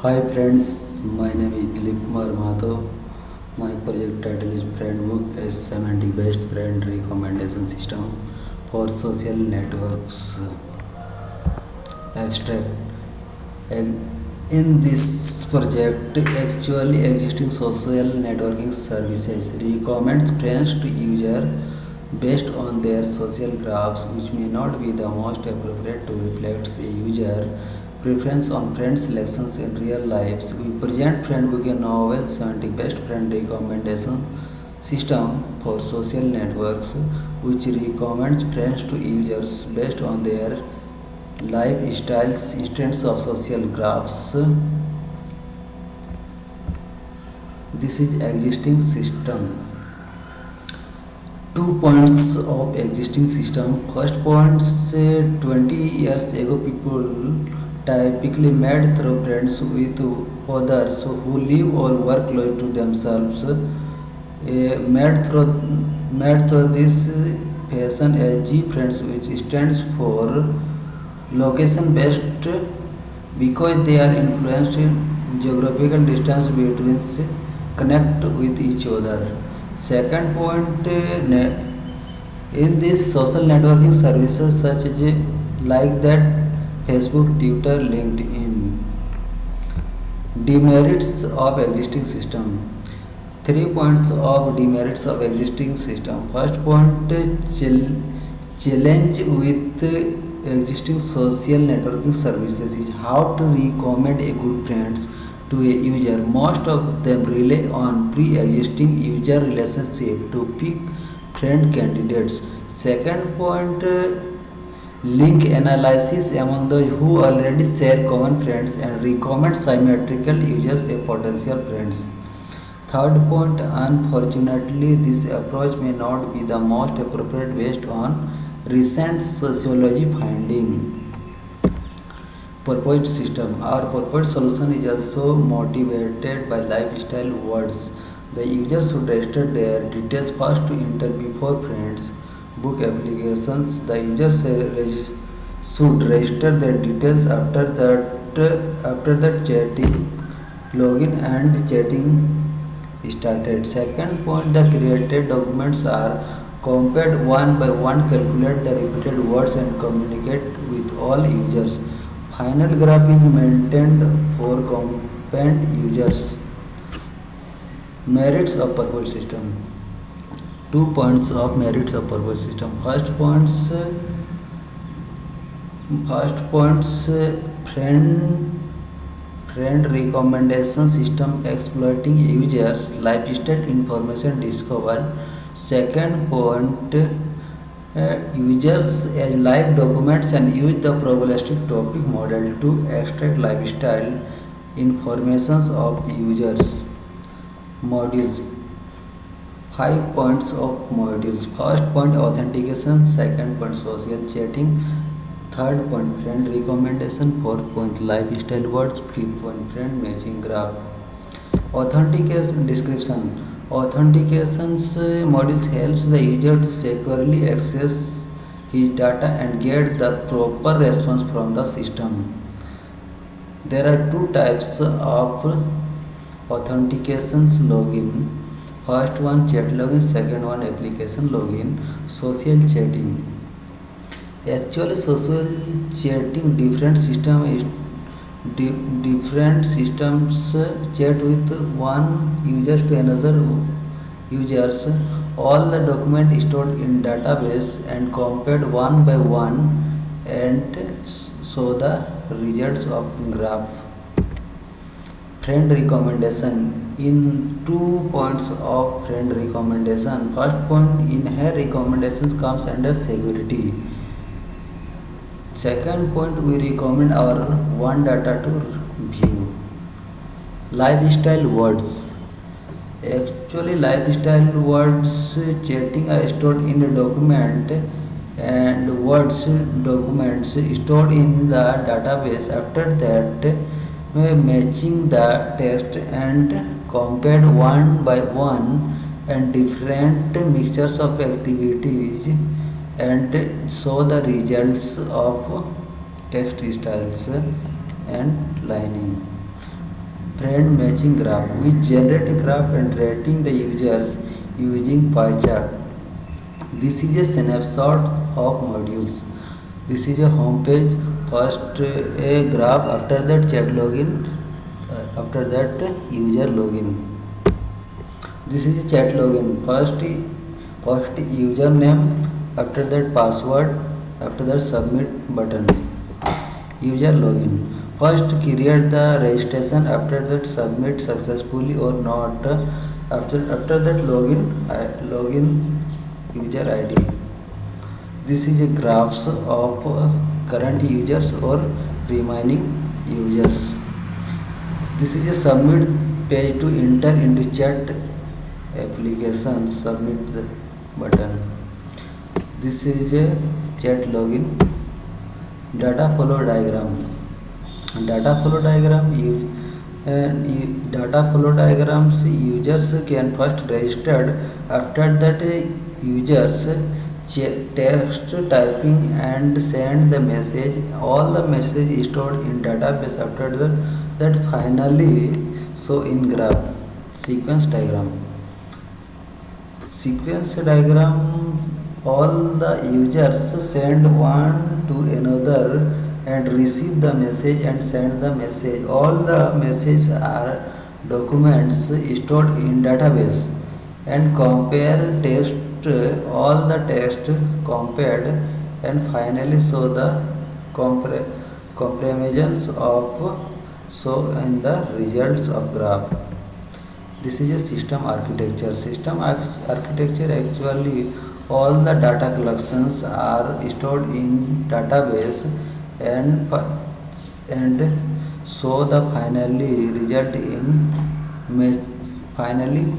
Hi friends, my name is Dilip Kumar Mahato. My project title is Friend Book, a semantic based friend recommendation system for social networks. Abstract. In this project, actually existing social networking services recommends friends to user based on their social graphs, which may not be the most appropriate to reflect a user preference on friend selections in real lives. We present Friendbook, a novel semantic based friend recommendation system for social networks, which recommends friends to users based on their lifestyles instead of social graphs. This is existing system. 2 points of existing system. First point, say 20 years ago people typically met through friends with others who live or work close to themselves. Met through this fashion as G friends, which stands for location based because they are influenced in geographical distance between connect with each other. Second point, in these social networking services such as like that Facebook, Twitter, LinkedIn. Demerits of existing system. 3 points of demerits of existing system. First point, challenge with existing social networking services is how to recommend a good friends to a user. Most of them rely on pre-existing user relationship to pick friend candidates. Second point, link analysis among those who already share common friends and recommend symmetrical users as potential friends. Third point, unfortunately, this approach may not be the most appropriate based on recent sociology finding. Purpose system. Our purpose solution is also motivated by lifestyle words. The user should register their details first to enter before friends book applications. The user should register their details after that chatting login and chatting started. Second point, the created documents are compared one by one, calculate the repeated words and communicate with all users. Final graph is maintained for competent users. Merits of purpose system. 2 points of merits of purpose system. First points, friend recommendation system exploiting users lifestyle information discovered. Second point, users as live documents and use the probabilistic topic model to extract lifestyle informations of users. Modules. 5 points of modules. First point, authentication. Second point, social chatting. Third point, friend recommendation. Fourth point, lifestyle words. Fifth point, friend matching graph. Authentication description. Authentications modules helps the user to securely access his data and get the proper response from the system. There are two types of authentications login. First one, chat login. Second one, application login. Social chatting. Actually, social chatting different systems chat with one users to another users. All the document stored in database and compared one by one and show the results of graph. Friend recommendation. In 2 points of friend recommendation. First point, in her recommendations comes under security. Second point, we recommend our one data to view. Lifestyle words. Actually, lifestyle words chatting are stored in a document and words documents stored in the database. After that, matching the text and compared one by one and different mixtures of activities and show the results of text styles and lining. Friend matching graph. We generate a graph and rating the users using pie chart. This is a snapshot of modules. This is a home page. First a graph, after that chat login, after that user login. This is a chat login. First username, after that password, after that submit button. User login. First create the registration, after that submit successfully or not. After that login user ID. This is a graphs of current users or remaining users. This is a submit page to enter into chat application. Submit the button. This is a chat login. Data flow diagram. Data flow diagram. Data flow diagrams, users can first registered. After that users text typing and send the message. All the message stored in database. After that finally show in graph. Sequence diagram. Sequence diagram, all the users send one to another and receive the message and send the message. All the messages are documents stored in database and compare text, all the text compared and finally show the comparisons of show in the results of graph. This is a system architecture. System architecture, actually all the data collections are stored in database and and so the finally result in finally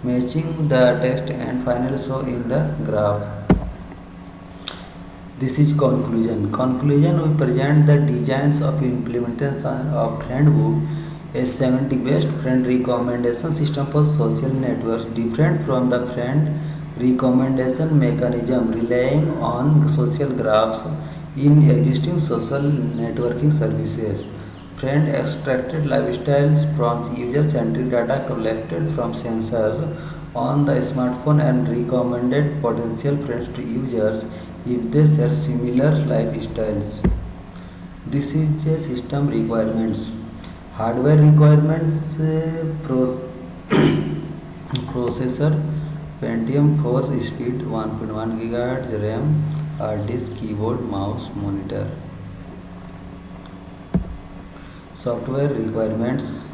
matching the text and finally show in the graph. This is conclusion. Conclusion, we present the designs of implementation of Friendbook, a 70 best friend recommendation system for social networks, different from the friend recommendation mechanism relying on social graphs in existing social networking services. Friend extracted lifestyles from user-centric data collected from sensors on the smartphone and recommended potential friends to users if they share similar lifestyles. This is a system requirements. Hardware requirements, processor Pentium 4 speed 1.1 GHz RAM, hard disk, keyboard, mouse, monitor. Software requirements,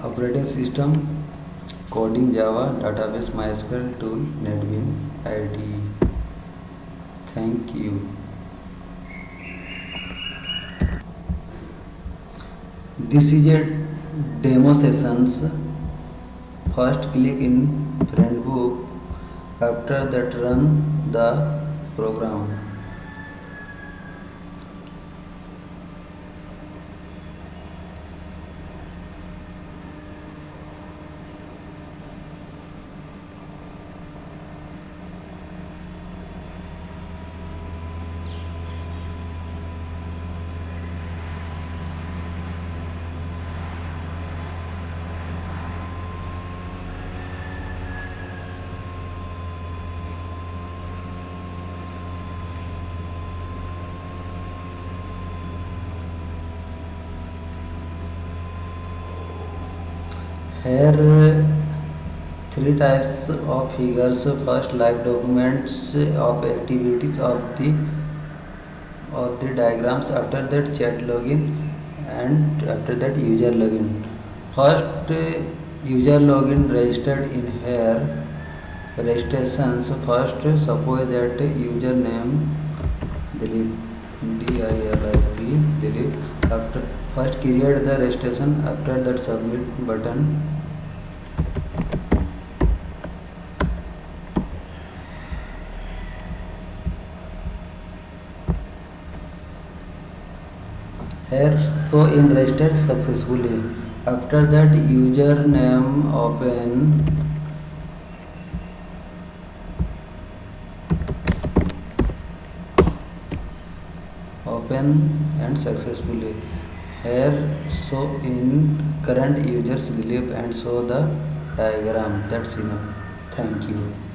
operating system, coding Java, database MySQL tool, NetBeans, IDE. Thank you. This is a demo sessions. First click in Friendbook, after that run the program. Here three types of figures. First, live documents of activities of the diagrams. After that, chat login, and after that, user login. First, user login registered in here. Registrations. First, suppose that username Dilip, DILIP Dilip. After first create the registration. After that, submit button. Here so in registered successfully. After that username open and successfully. Here show in current users Dilip and show the diagram. That's enough. Thank you.